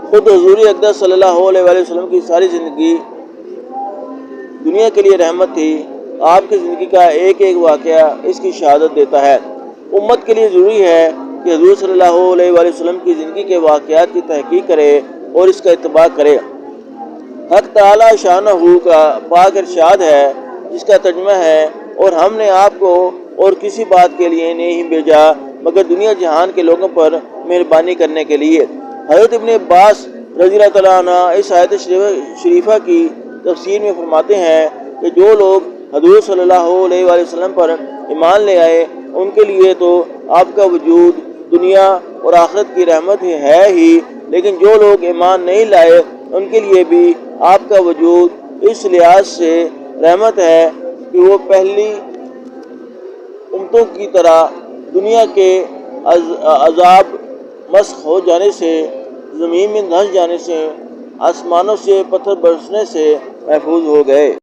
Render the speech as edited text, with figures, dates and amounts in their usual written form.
خود حضور اقدس صلی اللہ علیہ وآلہ وسلم کی ساری زندگی دنیا کے لیے رحمت تھی۔ آپ کی زندگی کا ایک ایک واقعہ اس کی شہادت دیتا ہے۔ امت کے لیے ضروری ہے کہ حضور صلی اللہ علیہ وآلہ وسلم کی زندگی کے واقعات کی تحقیق کرے اور اس کا اتباع کرے۔ حق تعالی شانہ کا پاک ارشاد ہے جس کا ترجمہ ہے، اور ہم نے آپ کو اور کسی بات کے لیے نہیں بھیجا مگر دنیا جہان کے لوگوں پر مہربانی کرنے کے لیے۔ حضرت ابن عباس رضی اللہ تعالیٰ عنہ اس آیت شریفہ کی تفسیر میں فرماتے ہیں کہ جو لوگ حضور صلی اللہ علیہ وآلہ وسلم پر ایمان لے آئے ان کے لیے تو آپ کا وجود دنیا اور آخرت کی رحمت ہے ہی، لیکن جو لوگ ایمان نہیں لائے ان کے لیے بھی آپ کا وجود اس لحاظ سے رحمت ہے کہ وہ پہلی امتوں کی طرح دنیا کے عذاب مسخ ہو جانے سے، زمین میں دھنس جانے سے، آسمانوں سے پتھر برسنے سے محفوظ ہو گئے۔